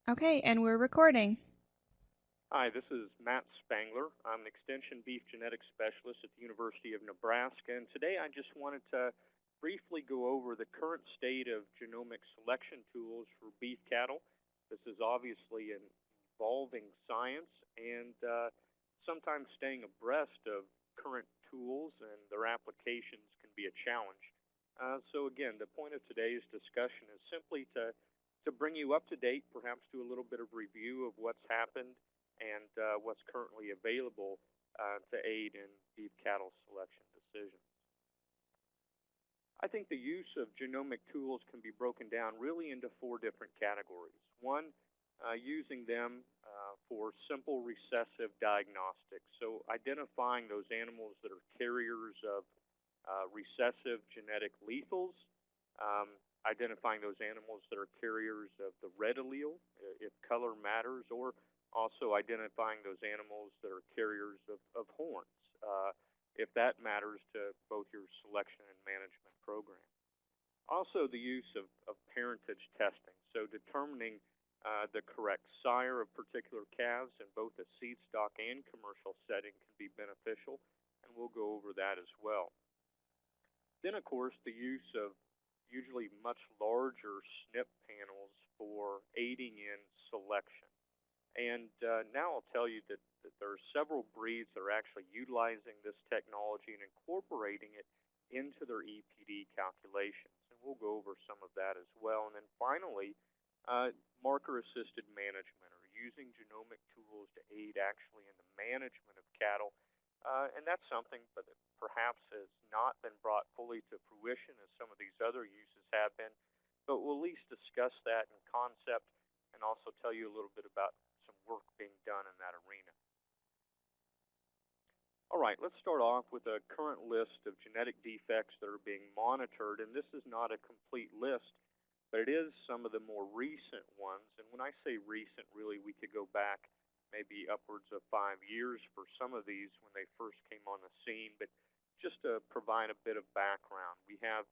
Okay, and we're recording. Hi, this is Matt Spangler. I'm an Extension Beef Genetics Specialist at the University of Nebraska, and today I just wanted to briefly go over the current state of genomic selection tools for beef cattle. This is obviously an evolving science, and sometimes staying abreast of current tools and their applications can be a challenge. So again, the point of today's discussion is simply to bring you up to date, perhaps do a little bit of review of what's happened and what's currently available to aid in beef cattle selection decisions. I think the use of genomic tools can be broken down really into four different categories. One, using them for simple recessive diagnostics, so identifying those animals that are carriers of recessive genetic lethals, identifying those animals that are carriers of the red allele, if color matters, or also identifying those animals that are carriers of horns, if that matters to both your selection and management program. Also, the use of parentage testing, so determining the correct sire of particular calves in both a seed stock and commercial setting can be beneficial, and we'll go over that as well. Then, of course, the use of usually much larger SNP panels for aiding in selection. And now I'll tell you that there are several breeds that are actually utilizing this technology and incorporating it into their EPD calculations. And we'll go over some of that as well. And then finally, marker-assisted management, or using genomic tools to aid actually in the management of cattle. And that's something that perhaps has not been brought fully to fruition as some of these other uses have been, but we'll at least discuss that in concept and also tell you a little bit about some work being done in that arena. All right, let's start off with a current list of genetic defects that are being monitored, and this is not a complete list, but it is some of the more recent ones. And when I say recent, really, we could go back maybe upwards of 5 years for some of these when they first came on the scene. But just to provide a bit of background, we have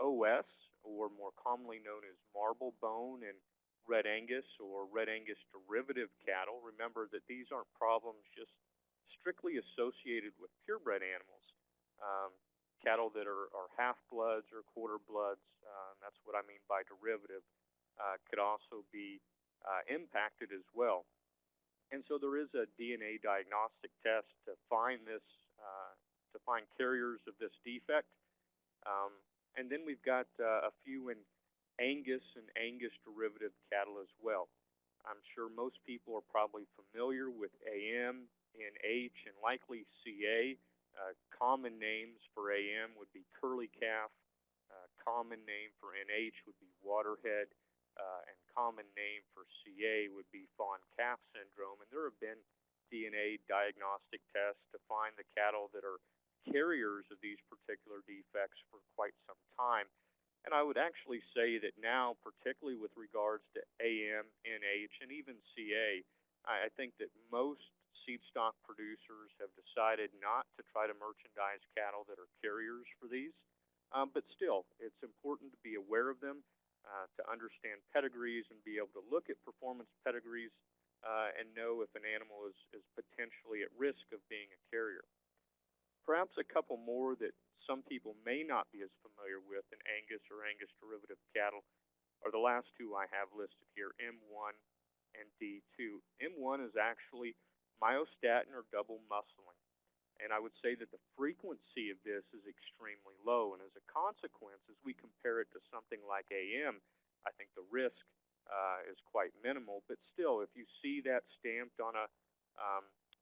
OS, or more commonly known as marble bone, and Red Angus or Red Angus derivative cattle. Remember that these aren't problems just strictly associated with purebred animals. Cattle that are half bloods or quarter bloods, that's what I mean by derivative, could also be impacted as well. And so there is a DNA diagnostic test to find to find carriers of this defect. And then we've got a few in Angus and Angus derivative cattle as well. I'm sure most people are probably familiar with AM, NH, and likely CA. Common names for AM would be curly calf. Common name for NH would be waterhead. And common name for CA would be fawn calf syndrome. And there have been DNA diagnostic tests to find the cattle that are carriers of these particular defects for quite some time. And I would actually say that now, particularly with regards to AM, NH, and even CA, I think that most seed stock producers have decided not to try to merchandise cattle that are carriers for these. But still, it's important to be aware of them, to understand pedigrees and be able to look at performance pedigrees and know if an animal is potentially at risk of being a carrier. Perhaps a couple more that some people may not be as familiar with in Angus or Angus derivative cattle are the last two I have listed here, M1 and D2. M1 is actually myostatin or double muscling. And I would say that the frequency of this is extremely low. And as a consequence, as we compare it to something like AM, I think the risk is quite minimal. But still, if you see that stamped on a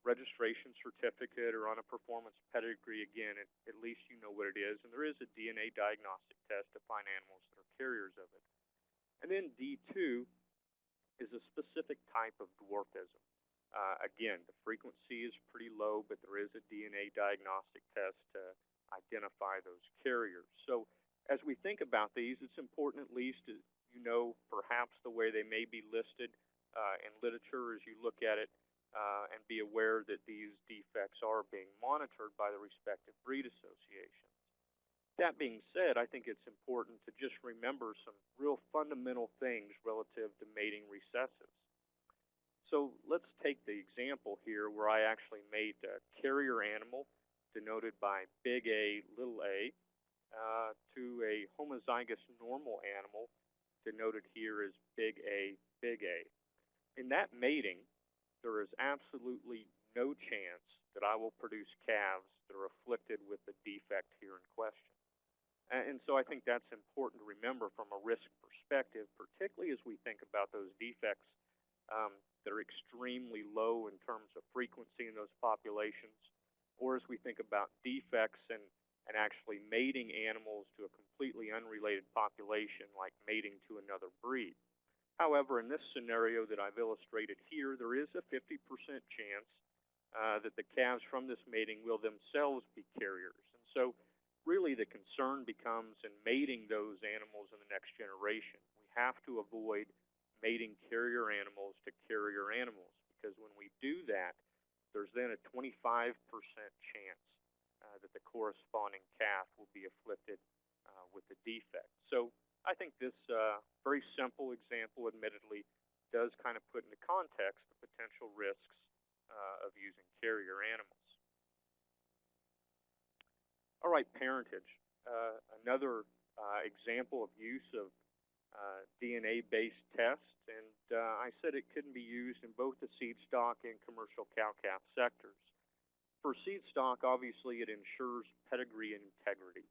registration certificate or on a performance pedigree, again, at least you know what it is. And there is a DNA diagnostic test to find animals that are carriers of it. And then D2 is a specific type of dwarfism. Again, the frequency is pretty low, but there is a DNA diagnostic test to identify those carriers. So as we think about these, it's important at least to perhaps the way they may be listed in literature as you look at it, and be aware that these defects are being monitored by the respective breed associations. That being said, I think it's important to just remember some real fundamental things relative to mating recessives. So let's take the example here where I actually made a carrier animal denoted by big A, little a, to a homozygous normal animal denoted here as big A, big A. In that mating, there is absolutely no chance that I will produce calves that are afflicted with the defect here in question. And so I think that's important to remember from a risk perspective, particularly as we think about those defects that are extremely low in terms of frequency in those populations, or as we think about defects and actually mating animals to a completely unrelated population, like mating to another breed. However, in this scenario that I've illustrated here, there is a 50% chance that the calves from this mating will themselves be carriers. And so really the concern becomes in mating those animals in the next generation. We have to avoid mating carrier animals to carrier animals, because when we do that, there's then a 25% chance that the corresponding calf will be afflicted with the defect. So I think this very simple example, admittedly, does kind of put into context the potential risks of using carrier animals. All right, parentage. Another example of use of DNA-based tests, and I said it couldn't be used in both the seed stock and commercial cow-calf sectors. For seed stock, obviously, it ensures pedigree and integrity,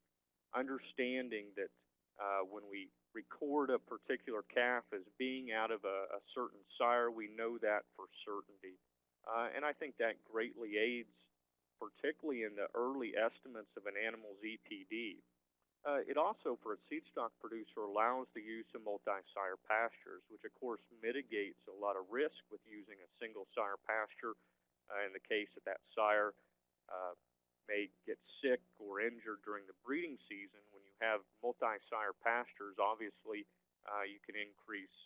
understanding that when we record a particular calf as being out of a certain sire, we know that for certainty. And I think that greatly aids, particularly in the early estimates of an animal's EPD. It also, for a seed stock producer, allows the use of multi-sire pastures, which of course mitigates a lot of risk with using a single sire pasture in the case that that sire may get sick or injured during the breeding season. When you have multi-sire pastures, obviously you can increase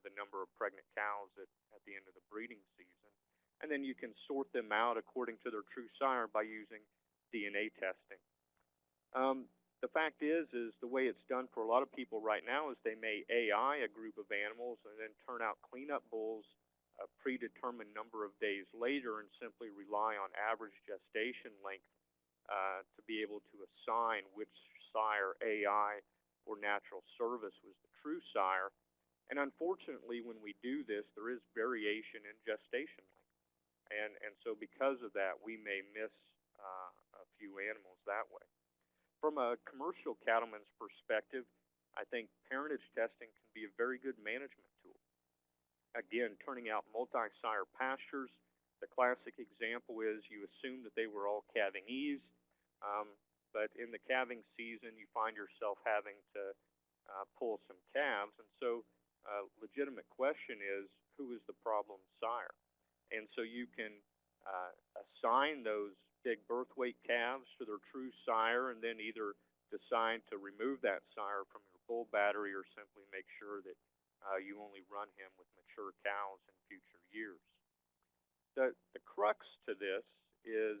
the number of pregnant cows at the end of the breeding season. And then you can sort them out according to their true sire by using DNA testing. The fact is the way it's done for a lot of people right now is they may AI a group of animals and then turn out cleanup bulls a predetermined number of days later and simply rely on average gestation length to be able to assign which sire, AI, or natural service was the true sire. And unfortunately, when we do this, there is variation in gestation length. And so because of that, we may miss a few animals that way. From a commercial cattleman's perspective, I think parentage testing can be a very good management tool. Again, turning out multi-sire pastures, the classic example is you assume that they were all calving Eves, but in the calving season, you find yourself having to pull some calves. And so a legitimate question is, who is the problem sire? And so you can assign those big birth weight calves to their true sire and then either decide to remove that sire from your bull battery or simply make sure that you only run him with mature cows in future years. The crux to this is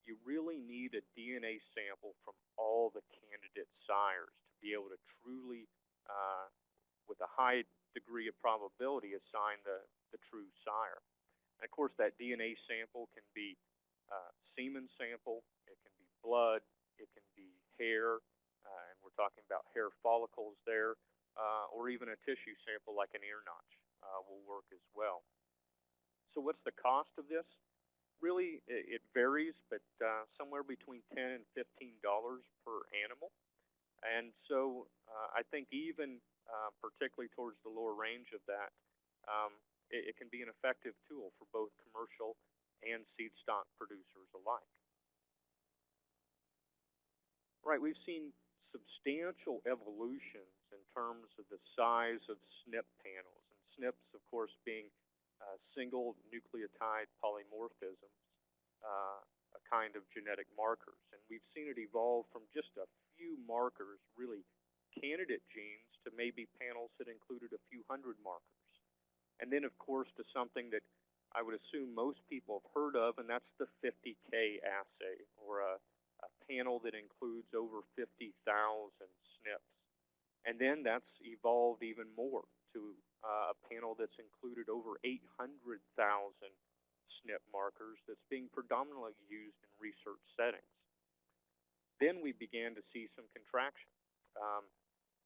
you really need a DNA sample from all the candidate sires to be able to truly, with a high degree of probability, assign the true sire. And of course, that DNA sample can be semen sample, it can be blood, it can be hair, and we're talking about hair follicles there, or even a tissue sample like an ear notch will work as well. So what's the cost of this? Really, it varies, but somewhere between $10 and $15 per animal. And so I think even particularly towards the lower range of that, it can be an effective tool for both commercial and seed stock producers alike. Right, we've seen substantial evolutions in terms of the size of SNP panels, and SNPs, of course, being single nucleotide polymorphisms, a kind of genetic markers. And we've seen it evolve from just a few markers, really candidate genes, to maybe panels that included a few hundred markers. And then, of course, to something that I would assume most people have heard of, and that's the 50K assay, or a panel that includes over 50,000 SNPs. And then that's evolved even more to a panel that's included over 800,000 SNP markers that's being predominantly used in research settings. Then we began to see some contraction,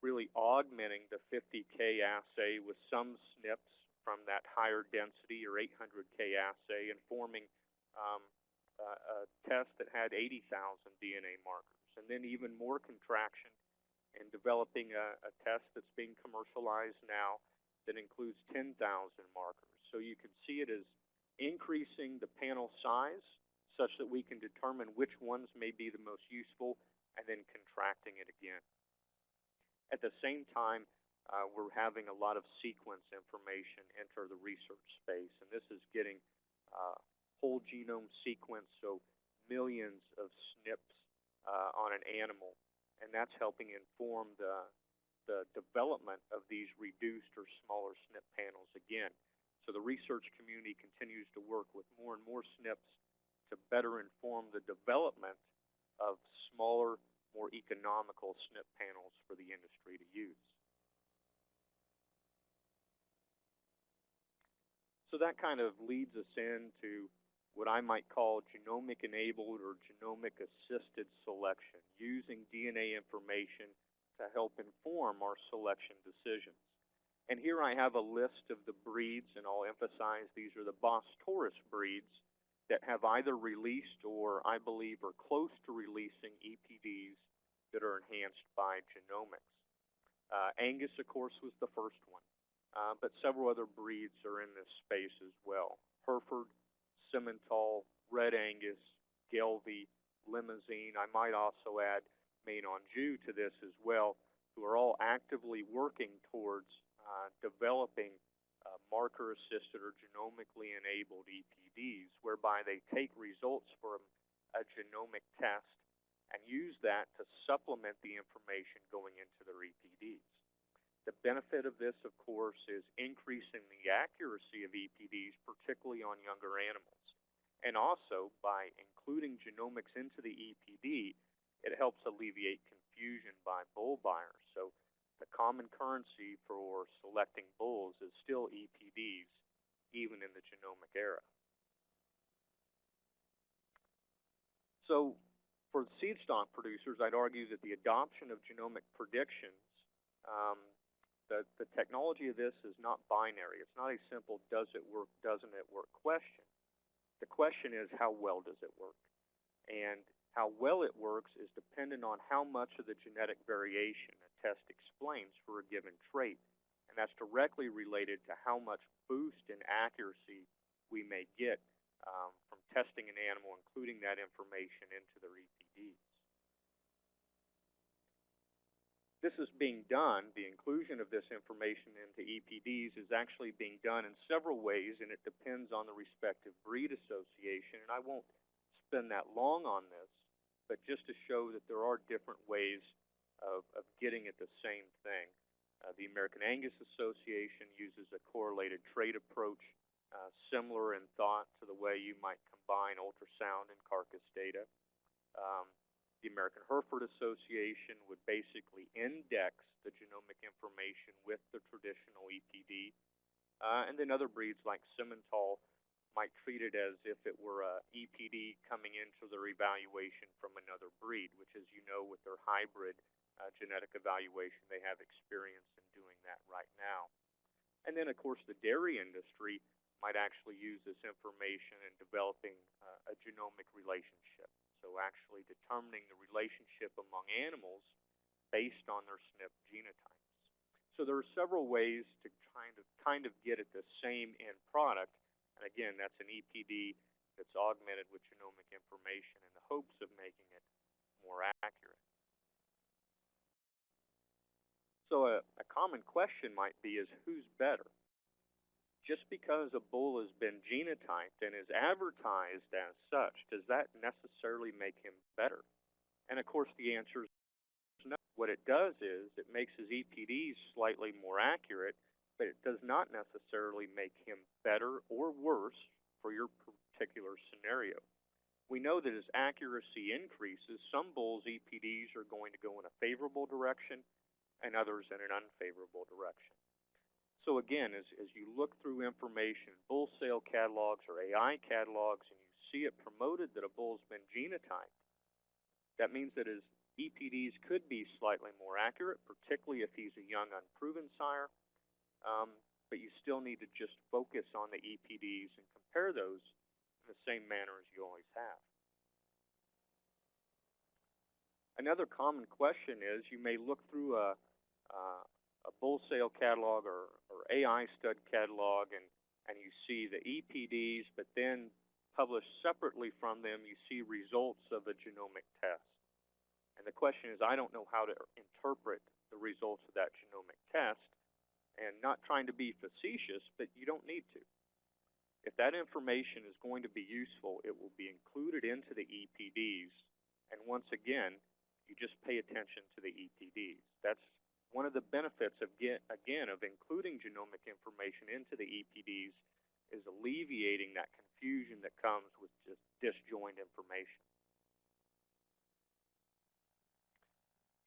really augmenting the 50K assay with some SNPs from that higher density or 800K assay and forming a test that had 80,000 DNA markers. And then even more contraction in developing a test that's being commercialized now that includes 10,000 markers. So you can see it as increasing the panel size such that we can determine which ones may be the most useful and then contracting it again. At the same time, we're having a lot of sequence information enter the research space, and this is getting whole genome sequence, so millions of SNPs on an animal, and that's helping inform the development of these reduced or smaller SNP panels again. So the research community continues to work with more and more SNPs to better inform the development of smaller, more economical SNP panels for the industry to use. So that kind of leads us into what I might call genomic-enabled or genomic-assisted selection, using DNA information to help inform our selection decisions. And here I have a list of the breeds, and I'll emphasize these are the Bos Taurus breeds that have either released or I believe are close to releasing EPDs that are enhanced by genomics. Angus, of course, was the first one, but several other breeds are in this space as well. Hereford, Simmental, Red Angus, Gelbvieh, Limousin. I might also add Maine-Anjou to this as well, who are all actively working towards developing marker-assisted or genomically enabled EPDs, whereby they take results from a genomic test and use that to supplement the information going into their EPDs. The benefit of this, of course, is increasing the accuracy of EPDs, particularly on younger animals. And also, by including genomics into the EPD, it helps alleviate confusion by bull buyers. So the common currency for selecting bulls is still EPDs, even in the genomic era. So for seed stock producers, I'd argue that the adoption of genomic predictions, the technology of this is not binary. It's not a simple does it work, doesn't it work question. The question is how well does it work? And how well it works is dependent on how much of the genetic variation a test explains for a given trait. And that's directly related to how much boost in accuracy we may get from testing an animal, including that information into their EPDs. This is being done, the inclusion of this information into EPDs is actually being done in several ways, and it depends on the respective breed association. And I won't spend that long on this, but just to show that there are different ways of getting at the same thing. The American Angus Association uses a correlated trait approach, similar in thought to the way you might combine ultrasound and carcass data. The American Hereford Association would basically index the genomic information with the traditional EPD. And then other breeds like Simmental might treat it as if it were a EPD coming into their evaluation from another breed, which, as you know, with their hybrid genetic evaluation, they have experience in doing that right now. And then, of course, the dairy industry might actually use this information in developing a genomic relationship. So actually determining the relationship among animals based on their SNP genotypes. So there are several ways to kind of get at the same end product. And again, that's an EPD that's augmented with genomic information in the hopes of making it more accurate. So a common question might be is who's better? Just because a bull has been genotyped and is advertised as such, does that necessarily make him better? And of course the answer is no. What it does is it makes his EPDs slightly more accurate, but it does not necessarily make him better or worse for your particular scenario. We know that as accuracy increases, some bulls' EPDs are going to go in a favorable direction and others in an unfavorable direction. So again, as you look through information, bull sale catalogs or AI catalogs, and you see it promoted that a bull's been genotyped, that means that his EPDs could be slightly more accurate, particularly if he's a young unproven sire, but you still need to just focus on the EPDs and compare those in the same manner as you always have. Another common question is you may look through a bull sale catalog or AI stud catalog and you see the EPDs, but then published separately from them you see results of a genomic test. And the question is, I don't know how to interpret the results of that genomic test, and not trying to be facetious, but you don't need to. If that information is going to be useful, it will be included into the EPDs. And once again, you just pay attention to the EPDs. That's one of the benefits of, again, of including genomic information into the EPDs is alleviating that confusion that comes with just disjoint information.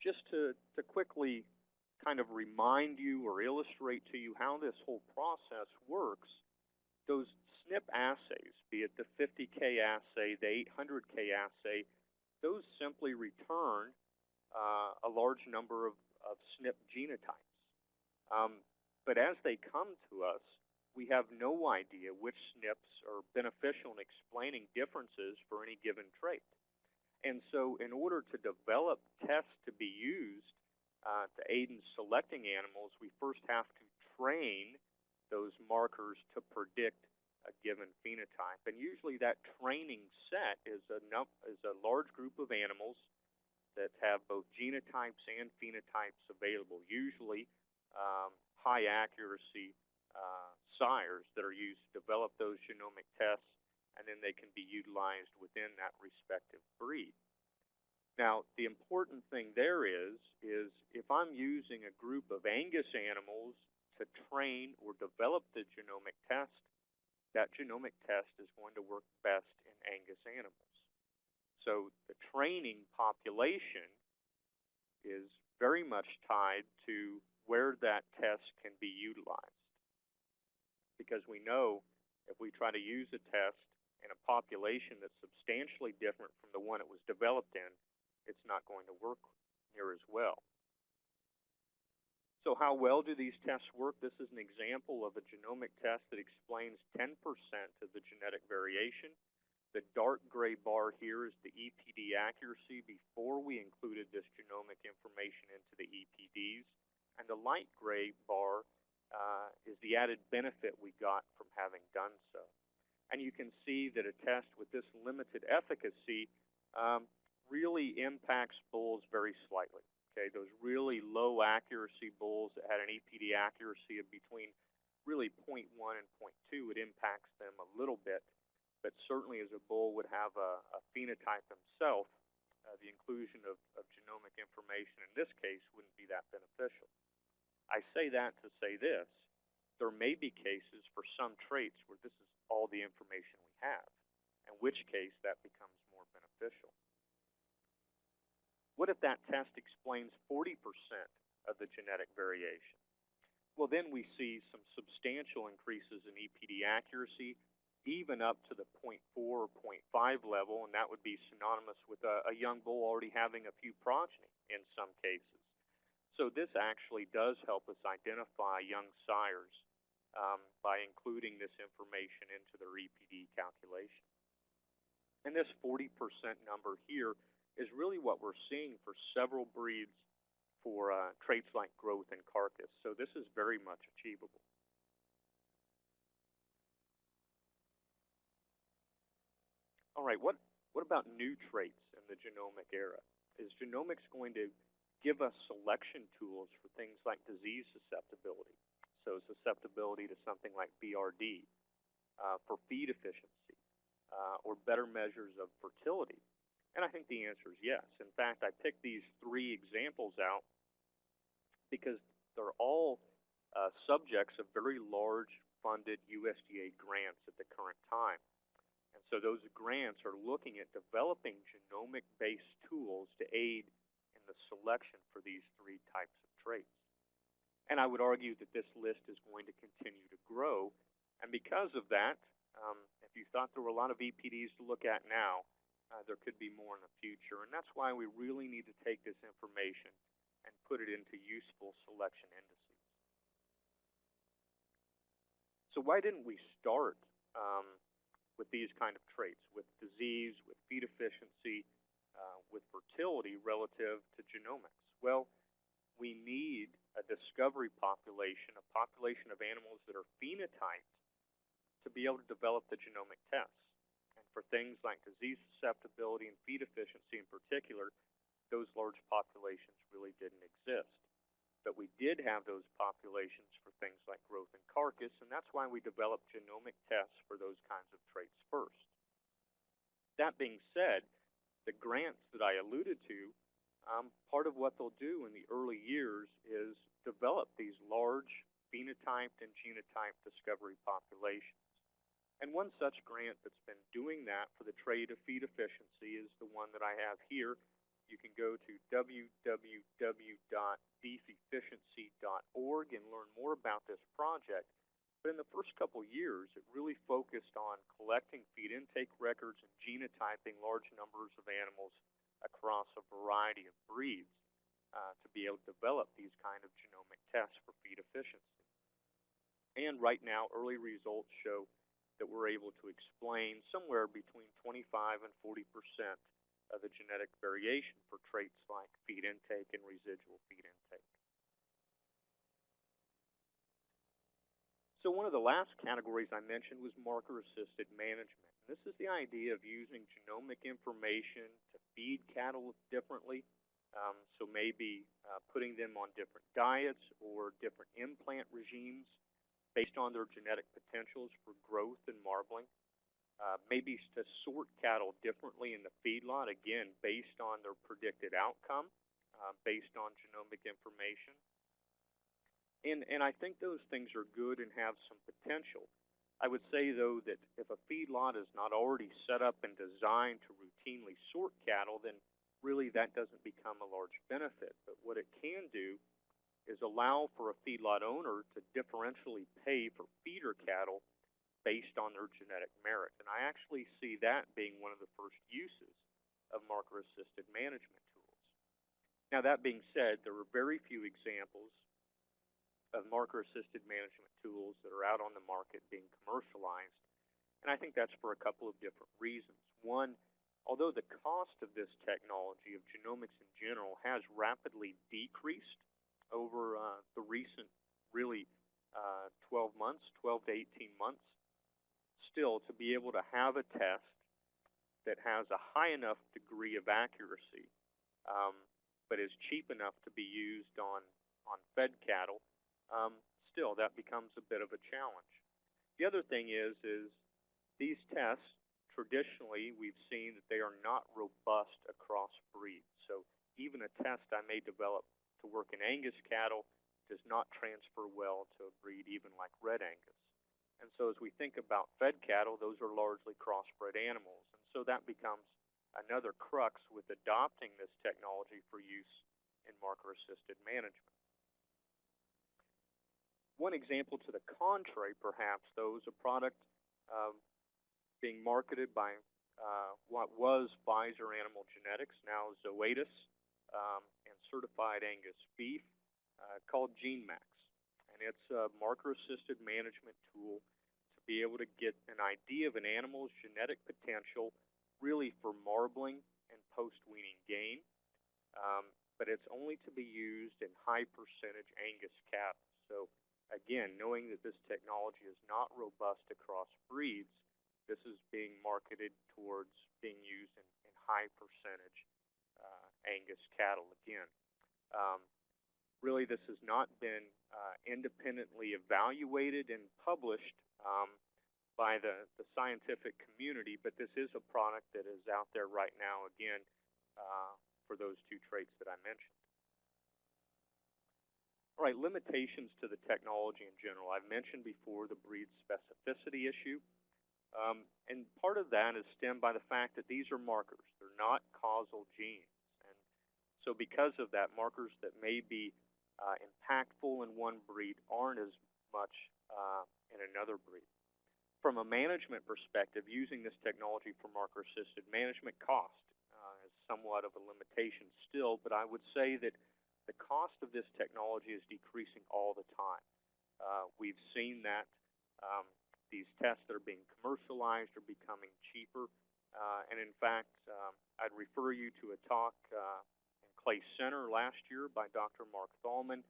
Just to quickly kind of remind you or illustrate to you how this whole process works, those SNP assays, be it the 50K assay, the 800K assay, those simply return a large number of SNP genotypes. But as they come to us, we have no idea which SNPs are beneficial in explaining differences for any given trait. And so in order to develop tests to be used to aid in selecting animals, we first have to train those markers to predict a given phenotype. And usually that training set is a large group of animals that have both genotypes and phenotypes available, usually high accuracy sires that are used to develop those genomic tests, and then they can be utilized within that respective breed. Now, the important thing there is if I'm using a group of Angus animals to train or develop the genomic test, that genomic test is going to work best in Angus animals. So the training population is very much tied to where that test can be utilized. Because we know if we try to use a test in a population that's substantially different from the one it was developed in, it's not going to work near as well. So how well do these tests work? This is an example of a genomic test that explains 10% of the genetic variation. The dark gray bar here is the EPD accuracy before we included this genomic information into the EPDs. And the light gray bar is the added benefit we got from having done so. And you can see that a test with this limited efficacy really impacts bulls very slightly. Okay, those really low accuracy bulls that had an EPD accuracy of between really 0.1 and 0.2, it impacts them a little bit, but certainly as a bull would have a phenotype himself, the inclusion of genomic information in this case wouldn't be that beneficial. I say that to say this, there may be cases for some traits where this is all the information we have, in which case that becomes more beneficial. What if that test explains 40% of the genetic variation? Well, then we see some substantial increases in EPD accuracy, even up to the 0.4 or 0.5 level, and that would be synonymous with a young bull already having a few progeny in some cases. So this actually does help us identify young sires by including this information into their EPD calculation. And this 40% number here is really what we're seeing for several breeds for traits like growth and carcass. So this is very much achievable. All right, what about new traits in the genomic era? Is genomics going to give us selection tools for things like disease susceptibility? So susceptibility to something like BRD, for feed efficiency, or better measures of fertility? And I think the answer is yes. In fact, I picked these three examples out because they're all subjects of very large funded USDA grants at the current time. And So those grants are looking at developing genomic-based tools to aid in the selection for these three types of traits. And I would argue that this list is going to continue to grow. And because of that, if you thought there were a lot of EPDs to look at now, there could be more in the future. And that's why we really need to take this information and put it into useful selection indices. So why didn't we start with these kind of traits, with disease, with feed efficiency, with fertility relative to genomics? Well, we need a discovery population, a population of animals that are phenotyped to be able to develop the genomic tests. And for things like disease susceptibility and feed efficiency in particular, those large populations really didn't exist. But we did have those populations for things like growth and carcass, and that's why we developed genomic tests for those kinds of traits first. That being said, the grants that I alluded to, part of what they'll do in the early years is develop these large phenotyped and genotyped discovery populations. And one such grant that's been doing that for the trait of feed efficiency is the one that I have here. You can go to www.beefefficiency.org and learn more about this project. But in the first couple years, it really focused on collecting feed intake records and genotyping large numbers of animals across a variety of breeds to be able to develop these kind of genomic tests for feed efficiency. And right now, early results show that we're able to explain somewhere between 25 and 40% of the genetic variation for traits like feed intake and residual feed intake. So one of the last categories I mentioned was marker-assisted management. And this is the idea of using genomic information to feed cattle differently. So maybe putting them on different diets or different implant regimes based on their genetic potentials for growth and marbling. Maybe to sort cattle differently in the feedlot, again, based on their predicted outcome, based on genomic information. And I think those things are good and have some potential. I would say, though, that if a feedlot is not already set up and designed to routinely sort cattle, then really that doesn't become a large benefit. But what it can do is allow for a feedlot owner to differentially pay for feeder cattle based on their genetic merit. And I actually see that being one of the first uses of marker-assisted management tools. Now, that being said, there are very few examples of marker-assisted management tools that are out on the market being commercialized. And I think that's for a couple of different reasons. One, although the cost of this technology, of genomics in general, has rapidly decreased over the recent, really, 12 months, 12 to 18 months, still to be able to have a test that has a high enough degree of accuracy, but is cheap enough to be used on fed cattle, still that becomes a bit of a challenge. The other thing is these tests, traditionally, we've seen that they are not robust across breeds. So even a test I may develop to work in Angus cattle does not transfer well to a breed even like Red Angus. And so as we think about fed cattle, those are largely crossbred animals. And so that becomes another crux with adopting this technology for use in marker-assisted management. One example to the contrary, perhaps, though, is a product being marketed by what was Pfizer Animal Genetics, now Zoetis, and certified Angus beef, called GeneMax. And it's a marker-assisted management tool to be able to get an idea of an animal's genetic potential really for marbling and post-weaning gain. But it's only to be used in high-percentage Angus cattle. So again, knowing that this technology is not robust across breeds, this is being marketed towards being used in high-percentage Angus cattle again. Really, this has not been independently evaluated and published by the scientific community, but this is a product that is out there right now, again, for those two traits that I mentioned. All right, limitations to the technology in general. I've mentioned before the breed specificity issue. And part of that is stemmed by the fact that these are markers. They're not causal genes. And so because of that, markers that may be impactful in one breed aren't as much in another breed. From a management perspective, using this technology for marker-assisted management cost is somewhat of a limitation still, but I would say that the cost of this technology is decreasing all the time. We've seen that these tests that are being commercialized are becoming cheaper. And in fact, I'd refer you to a talk in Clay Center last year by Dr. Mark Thalman.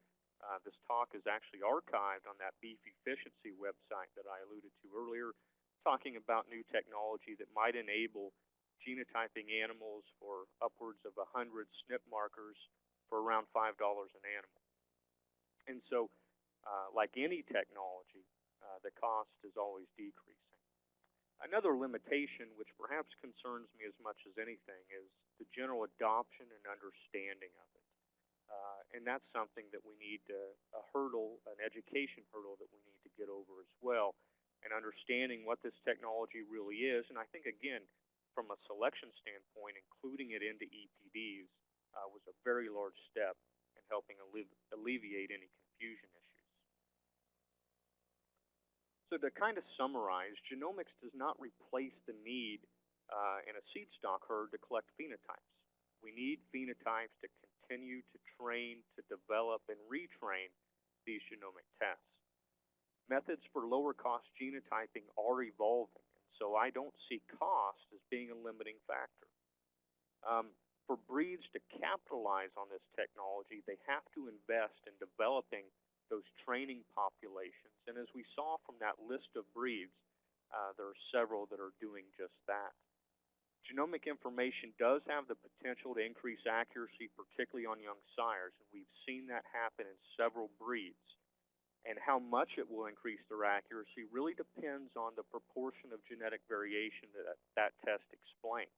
This talk is actually archived on that beef efficiency website that I alluded to earlier, talking about new technology that might enable genotyping animals for upwards of 100 SNP markers for around $5 an animal. And so, like any technology, the cost is always decreasing. Another limitation, which perhaps concerns me as much as anything, is the general adoption and understanding of it. And that's something that we need a hurdle, an education hurdle that we need to get over as well, and understanding what this technology really is. And I think, again, from a selection standpoint, including it into EPDs was a very large step in helping alleviate any confusion issues. So to kind of summarize, genomics does not replace the need in a seed stock herd to collect phenotypes. We need phenotypes to continue to train, to develop, and retrain these genomic tests. Methods for lower cost genotyping are evolving, and so I don't see cost as being a limiting factor. For breeds to capitalize on this technology, they have to invest in developing those training populations. And as we saw from that list of breeds, there are several that are doing just that. Genomic information does have the potential to increase accuracy, particularly on young sires, and we've seen that happen in several breeds. And how much it will increase their accuracy really depends on the proportion of genetic variation that test explains.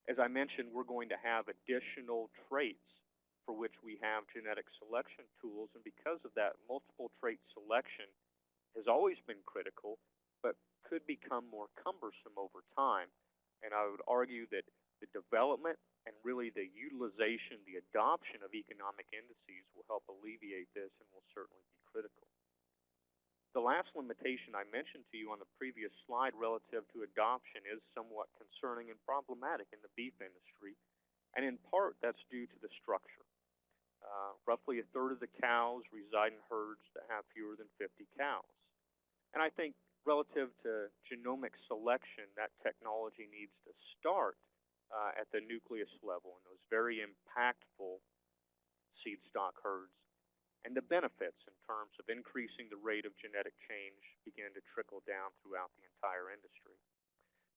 As I mentioned, we're going to have additional traits for which we have genetic selection tools, and because of that, multiple trait selection has always been critical, but could become more cumbersome over time. And I would argue that the development and really the utilization, the adoption of economic indices will help alleviate this and will certainly be critical. The last limitation I mentioned to you on the previous slide relative to adoption is somewhat concerning and problematic in the beef industry, and in part that's due to the structure. Roughly a third of the cows reside in herds that have fewer than 50 cows. And I think relative to genomic selection, that technology needs to start at the nucleus level in those very impactful seed stock herds. And the benefits in terms of increasing the rate of genetic change begin to trickle down throughout the entire industry.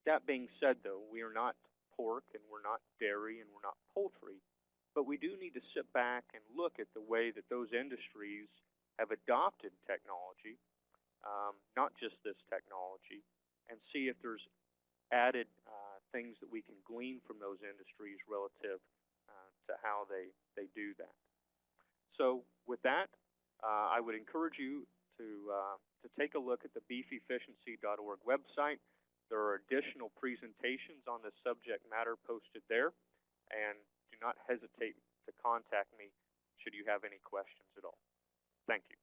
That being said, though, we are not pork and we're not dairy and we're not poultry, but we do need to sit back and look at the way that those industries have adopted technology, not just this technology, and see if there's added things that we can glean from those industries relative to how they do that. So with that, I would encourage you to take a look at the beefefficiency.org website. There are additional presentations on this subject matter posted there, and do not hesitate to contact me should you have any questions at all. Thank you.